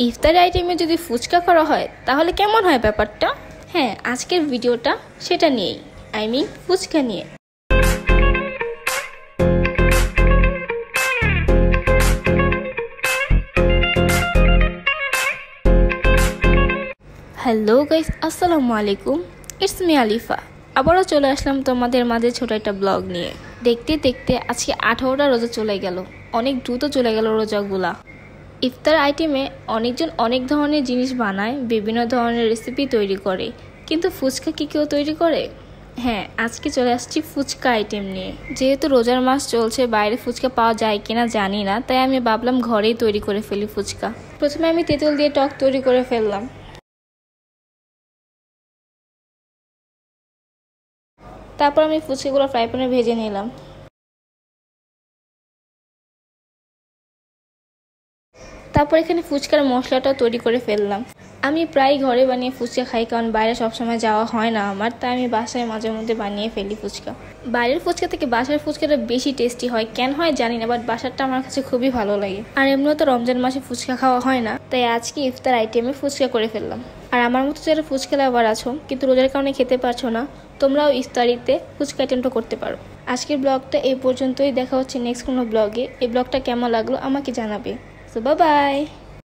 ইফতারি আইটেমে যদি ফুচকা করা হয় তাহলে কেমন হয় ব্যাপারটা? হ্যাঁ, আজকের ভিডিওটা সেটা নিয়েই, ফুচকা নিয়ে। হ্যালো গাইস, আসসালামু আলাইকুম। It's me Alifa. আবারও চলে আসলাম তোমাদের মাঝে ছোট একটা ব্লগ নিয়ে। দেখতে দেখতে আজকে 18টা রোজা চলে গেল। অনেক দ্রুত চলে গেল রোজাগুলা। ইফতার আইটেমে অনেকজন অনেক ধরনের জিনিস বানায়, বিভিন্ন ধরনের রেসিপি তৈরি করে, কিন্তু ফুচকা কি কেউ তৈরি করে? হ্যাঁ, আজকে চলে আসছি ফুচকা আইটেম নিয়ে। যেহেতু রোজার মাস চলছে, বাইরে ফুচকা পাওয়া যায় কিনা জানি না, তাই আমি ভাবলাম ঘরেই তৈরি করে ফেলি ফুচকা। প্রথমে আমি তেঁতুল দিয়ে টক তৈরি করে ফেললাম। তারপর আমি ফুচকাগুলো ফ্রাই প্যানে ভেজে নিলাম। তারপর এখানে ফুচকার মশলাটা তৈরি করে ফেললাম। আমি প্রায় ঘরে বানিয়ে ফুচকা খাই, কারণ বাইরে সবসময় যাওয়া হয় না আমার, তাই আমি বাসায় মাঝে মধ্যে বানিয়ে ফেলি ফুচকা। বাইরের ফুচকা থেকে বাসার ফুচকাটা বেশি টেস্টি হয়, কেন হয় জানি না, বাট বাসারটা আমার কাছে খুবই ভালো লাগে। আর এমনিও তো রমজান মাসে ফুচকা খাওয়া হয় না, তাই আজকে ইফতার আইটেমে ফুচকা করে ফেললাম। আর আমার মতো যারা ফুচকা লাভার আছো কিন্তু রোজার কারণে খেতে পারছো না, তোমরাও ইফতারিতে ফুচকা আইটেমটা করতে পারো। আজকের ব্লগটা এই পর্যন্তই। দেখা হচ্ছে নেক্সট কোনো ব্লগে। এই ব্লগটা কেমন লাগলো আমাকে জানাবে। So bye bye.